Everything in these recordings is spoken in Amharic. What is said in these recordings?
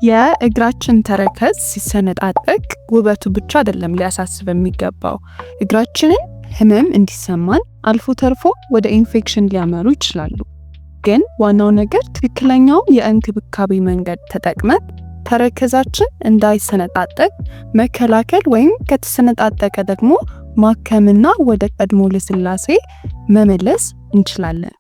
የእግራችን ተረከዝ ሲሰነጣጠቅ ውበቱ ብቻ አይደለም ሊያሳስብ የሚገባው። እግራችንን ህመም እንዲሰማን አልፎ ተርፎ ወደ ኢንፌክሽን ሊያመሩ ይችላሉ። ግን ዋናው ነገር ትክክለኛው የእንክብካቤ መንገድ ተጠቅመን ተረከዛችን እንዳይሰነጣጠቅ መከላከል ወይም ከተሰነጣጠቀ ደግሞ ማከምና ወደ ቀድሞ ልስላሴ መመለስ እንችላለን።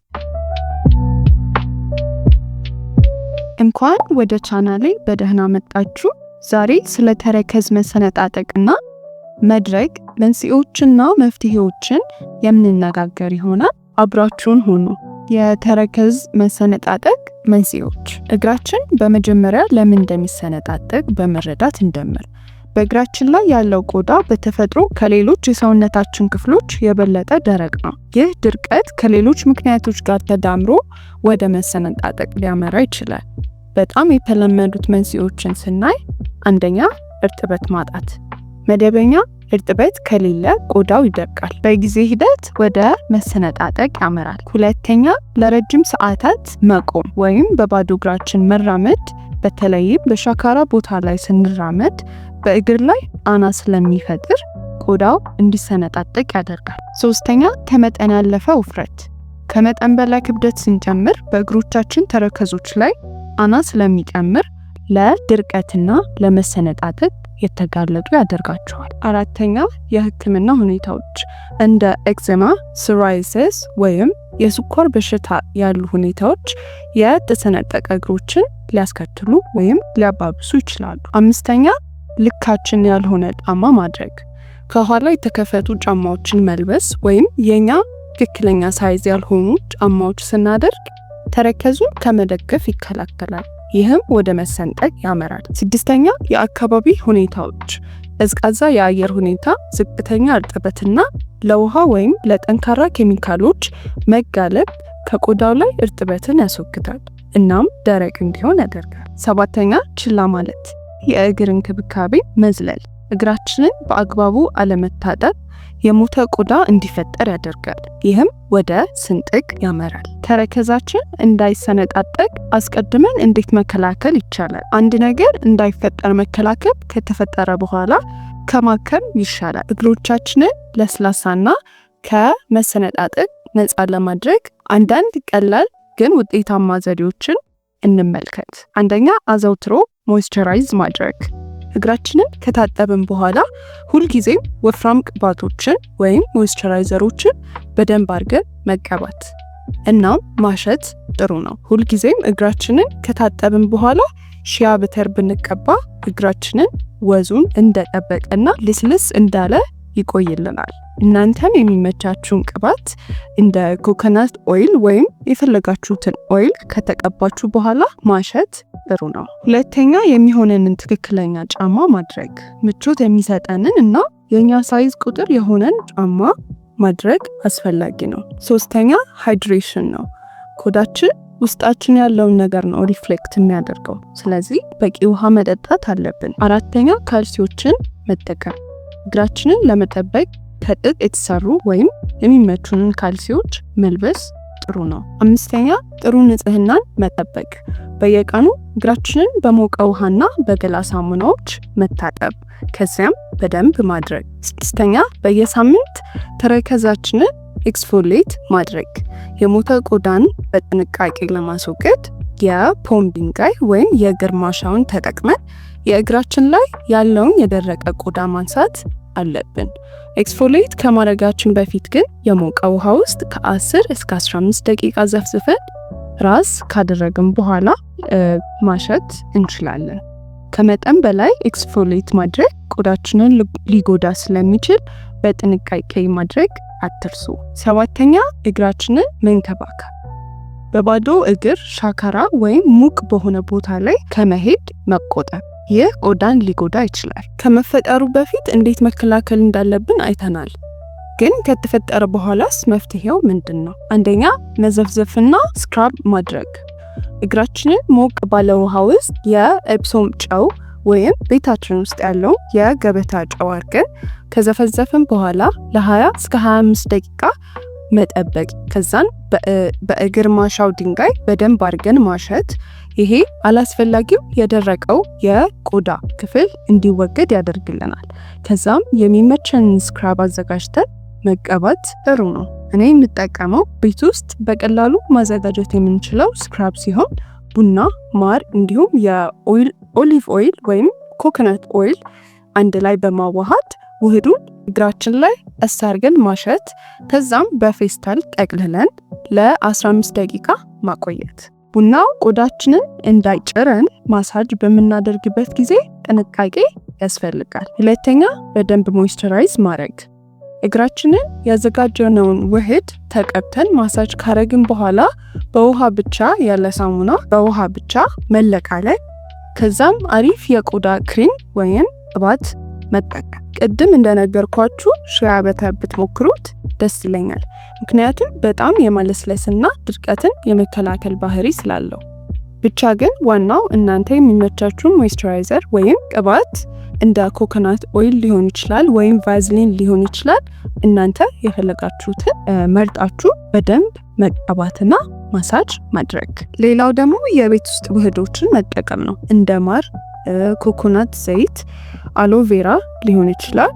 እንኳን ወደ ቻናሌ በደህና መጣችሁ። ዛሬ ስለ ተረከዝ መሰነጣጠቅና መድረቅ መንስኤዎችና መፍትሄዎችን የምንነጋገር ይሆናል። አብራችሁን ሁኑ። የተረከዝ መሰነጣጠቅ መንስኤዎች። እግራችን በመጀመሪያ ለምን እንደሚሰነጣጠቅ በመረዳት እንጀምር። በእግራችን ላይ ያለው ቆዳ በተፈጥሮ ከሌሎች የሰውነታችን ክፍሎች የበለጠ ደረቅ ነው። ይህ ድርቀት ከሌሎች ምክንያቶች ጋር ተዳምሮ ወደ መሰነጣጠቅ ሊያመራ ይችላል። በጣም የተለመዱት መንስኤዎችን ስናይ፣ አንደኛ እርጥበት ማጣት። መደበኛ እርጥበት ከሌለ ቆዳው ይደርቃል፣ በጊዜ ሂደት ወደ መሰነጣጠቅ ያመራል። ሁለተኛ ለረጅም ሰዓታት መቆም ወይም በባዶ እግራችን መራመድ፣ በተለይም በሻካራ ቦታ ላይ ስንራመድ በእግር ላይ ጫና ስለሚፈጥር ቆዳው እንዲሰነጣጠቅ ያደርጋል። ሶስተኛ ከመጠን ያለፈ ውፍረት። ከመጠን በላይ ክብደት ስንጨምር በእግሮቻችን ተረከዞች ላይ ጫና ስለሚጨምር ለድርቀትና ለመሰነጣጠቅ የተጋለጡ ያደርጋቸዋል። አራተኛ የህክምና ሁኔታዎች እንደ ኤግዜማ፣ ሶራይሲስ ወይም የስኳር በሽታ ያሉ ሁኔታዎች የተሰነጠቀ እግሮችን ሊያስከትሉ ወይም ሊያባብሱ ይችላሉ። አምስተኛ ልካችን ያልሆነ ጫማ ማድረግ። ከኋላ የተከፈቱ ጫማዎችን መልበስ ወይም የኛ ትክክለኛ ሳይዝ ያልሆኑ ጫማዎች ስናደርግ ተረከዙን ከመደገፍ ይከላከላል። ይህም ወደ መሰንጠቅ ያመራል። ስድስተኛ የአካባቢ ሁኔታዎች ቀዝቃዛ የአየር ሁኔታ፣ ዝቅተኛ እርጥበትና ለውሃ ወይም ለጠንካራ ኬሚካሎች መጋለጥ ከቆዳው ላይ እርጥበትን ያስወግዳል እናም ደረቅ እንዲሆን ያደርጋል። ሰባተኛ ችላ ማለት፣ የእግር እንክብካቤ መዝለል። እግራችንን በአግባቡ አለመታጠብ የሞተ ቆዳ እንዲፈጠር ያደርጋል። ይህም ወደ ስንጥቅ ያመራል። ተረከዛችን እንዳይሰነጣጠቅ አስቀድመን እንዴት መከላከል ይቻላል? አንድ ነገር እንዳይፈጠር መከላከል ከተፈጠረ በኋላ ከማከም ይሻላል። እግሮቻችንን ለስላሳና ከመሰነጣጠቅ ነፃ ለማድረግ አንዳንድ ቀላል ግን ውጤታማ ዘዴዎችን እንመልከት። አንደኛ አዘውትሮ ሞይስቸራይዝ ማድረግ። እግራችንን ከታጠብን በኋላ ሁልጊዜም ወፍራም ቅባቶችን ወይም ሞይስቸራይዘሮችን በደንብ አድርገን መቀባት እናም ማሸት ጥሩ ነው። ሁልጊዜም እግራችንን ከታጠብን በኋላ ሺያ በተር ብንቀባ እግራችንን ወዙን እንደጠበቀና ልስልስ እንዳለ ይቆይልናል። እናንተም የሚመቻችሁን ቅባት እንደ ኮኮናት ኦይል ወይም የፈለጋችሁትን ኦይል ከተቀባችሁ በኋላ ማሸት ጥሩ ነው። ሁለተኛ የሚሆነንን ትክክለኛ ጫማ ማድረግ። ምቾት የሚሰጠንን እና የኛ ሳይዝ ቁጥር የሆነን ጫማ ማድረግ አስፈላጊ ነው። ሶስተኛ ሃይድሬሽን ነው። ቆዳችን ውስጣችን ያለውን ነገር ነው ሪፍሌክት የሚያደርገው። ስለዚህ በቂ ውሃ መጠጣት አለብን። አራተኛ ካልሲዎችን መጠቀም። እግራችንን ለመጠበቅ ከጥጥ የተሰሩ ወይም የሚመቹንን ካልሲዎች መልበስ ጥሩ ነው። አምስተኛ ጥሩ ንጽህናን መጠበቅ። በየቀኑ እግራችንን በሞቀ ውሃና በገላ ሳሙናዎች መታጠብ፣ ከዚያም በደንብ ማድረግ። ስድስተኛ በየሳምንት ተረከዛችንን ኤክስፎሌት ማድረግ። የሞተ ቆዳን በጥንቃቄ ለማስወገድ የፖም ድንጋይ ወይም የእግር ማሻውን ተጠቅመን የእግራችን ላይ ያለውን የደረቀ ቆዳ ማንሳት አለብን። ኤክስፎሌት ከማድረጋችን በፊት ግን የሞቀ ውሃ ውስጥ ከ10 እስከ 15 ደቂቃ ዘፍዝፈን ራስ ካደረግን በኋላ ማሸት እንችላለን። ከመጠን በላይ ኤክስፎሌት ማድረግ ቆዳችንን ሊጎዳ ስለሚችል በጥንቃቄ ማድረግ አትርሱ። ሰባተኛ እግራችንን መንከባከብ። በባዶ እግር ሻካራ ወይም ሙቅ በሆነ ቦታ ላይ ከመሄድ መቆጠብ። ይህ ቆዳን ሊጎዳ ይችላል። ከመፈጠሩ በፊት እንዴት መከላከል እንዳለብን አይተናል። ግን ከተፈጠረ በኋላስ መፍትሄው ምንድን ነው? አንደኛ መዘፍዘፍና ስክራብ ማድረግ። እግራችንን ሞቅ ባለ ውሃ ውስጥ የኤፕሶም ጨው ወይም ቤታችን ውስጥ ያለው የገበታ ጨው አድርገን ከዘፈዘፍን በኋላ ለ20 እስከ 25 ደቂቃ መጠበቅ፣ ከዛን በእግር ማሻው ድንጋይ በደንብ አድርገን ማሸት። ይሄ አላስፈላጊው የደረቀው የቆዳ ክፍል እንዲወገድ ያደርግልናል። ከዛም የሚመቸንን ስክራብ አዘጋጅተን መቀባት ጥሩ ነው። እኔ የምጠቀመው ቤት ውስጥ በቀላሉ ማዘጋጀት የምንችለው ስክራብ ሲሆን ቡና፣ ማር እንዲሁም የኦሊቭ ኦይል ወይም ኮኮናት ኦይል አንድ ላይ በማዋሃድ ውህዱን እግራችን ላይ አሳርገን ማሸት። ከዛም በፌስታል ጠቅልለን ለ15 ደቂቃ ማቆየት። ቡናው ቆዳችንን እንዳይጭረን ማሳጅ በምናደርግበት ጊዜ ጥንቃቄ ያስፈልጋል። ሁለተኛ በደንብ ሞይስቸራይዝ ማድረግ። እግራችንን ያዘጋጀነውን ውህድ ተቀብተን ማሳጅ ካረግን በኋላ በውሃ ብቻ ያለ ሳሙና በውሃ ብቻ መለቃለቅ። ከዛም አሪፍ የቆዳ ክሬም ወይም ቅባት መጠቀም። ቅድም እንደነገርኳችሁ ሺያ በተር ብትሞክሩት ደስ ይለኛል። ምክንያቱም በጣም የማለስለስና ድርቀትን የመከላከል ባህሪ ስላለው። ብቻ ግን ዋናው እናንተ የሚመቻችሁን ሞይስቸራይዘር ወይም ቅባት እንደ ኮኮናት ኦይል ሊሆን ይችላል ወይም ቫዝሊን ሊሆን ይችላል። እናንተ የፈለጋችሁትን መርጣችሁ በደንብ መቀባትና ማሳጅ ማድረግ። ሌላው ደግሞ የቤት ውስጥ ውህዶችን መጠቀም ነው። እንደ ማር፣ ኮኮናት ዘይት፣ አሎቬራ ሊሆን ይችላል።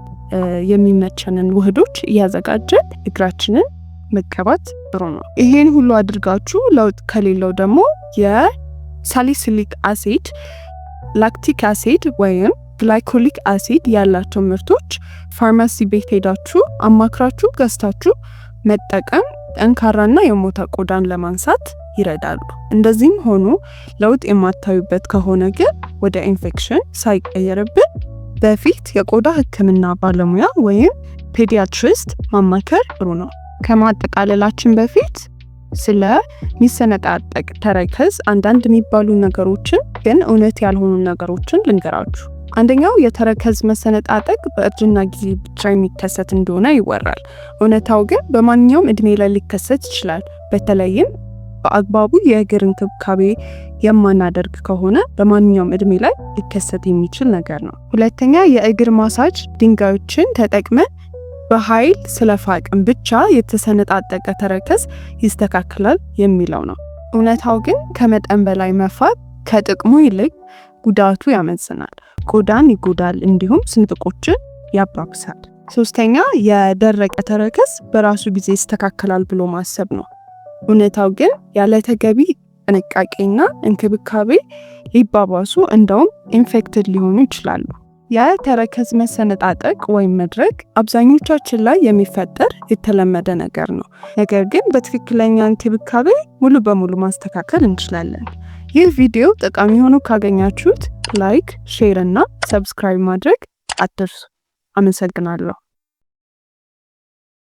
የሚመቸንን ውህዶች እያዘጋጀን እግራችንን መቀባት ጥሩ ነው። ይሄን ሁሉ አድርጋችሁ ለውጥ ከሌለው ደግሞ የሳሊሲሊክ አሲድ፣ ላክቲክ አሲድ ወይም ግላይኮሊክ አሲድ ያላቸው ምርቶች ፋርማሲ ቤት ሄዳችሁ አማክራችሁ ገዝታችሁ መጠቀም ጠንካራና የሞተ ቆዳን ለማንሳት ይረዳሉ። እንደዚህም ሆኖ ለውጥ የማታዩበት ከሆነ ግን ወደ ኢንፌክሽን ሳይቀየርብን በፊት የቆዳ ሕክምና ባለሙያ ወይም ፔዲያትሪስት ማማከር ጥሩ ነው። ከማጠቃለላችን በፊት ስለ ሚሰነጣጠቅ ተረከዝ አንዳንድ የሚባሉ ነገሮችን ግን እውነት ያልሆኑ ነገሮችን ልንገራችሁ። አንደኛው የተረከዝ መሰነጣጠቅ በእርጅና ጊዜ ብቻ የሚከሰት እንደሆነ ይወራል። እውነታው ግን በማንኛውም እድሜ ላይ ሊከሰት ይችላል። በተለይም በአግባቡ የእግር እንክብካቤ የማናደርግ ከሆነ በማንኛውም እድሜ ላይ ሊከሰት የሚችል ነገር ነው። ሁለተኛ የእግር ማሳጅ ድንጋዮችን ተጠቅመን በኃይል ስለፋቅን ብቻ የተሰነጣጠቀ ተረከዝ ይስተካከላል የሚለው ነው። እውነታው ግን ከመጠን በላይ መፋቅ ከጥቅሙ ይልቅ ጉዳቱ ያመዝናል፣ ቆዳን ይጎዳል፣ እንዲሁም ስንጥቆችን ያባብሳል። ሶስተኛ የደረቀ ተረከዝ በራሱ ጊዜ ይስተካከላል ብሎ ማሰብ ነው። እውነታው ግን ያለ ተገቢ ጥንቃቄና እንክብካቤ ሊባባሱ እንደውም ኢንፌክትድ ሊሆኑ ይችላሉ። የተረከዝ መሰነጣጠቅ ወይም መድረቅ አብዛኞቻችን ላይ የሚፈጠር የተለመደ ነገር ነው። ነገር ግን በትክክለኛ እንክብካቤ ሙሉ በሙሉ ማስተካከል እንችላለን። ይህ ቪዲዮ ጠቃሚ ሆኖ ካገኛችሁት ላይክ፣ ሼር እና ሰብስክራይብ ማድረግ አትርሱ። አመሰግናለሁ።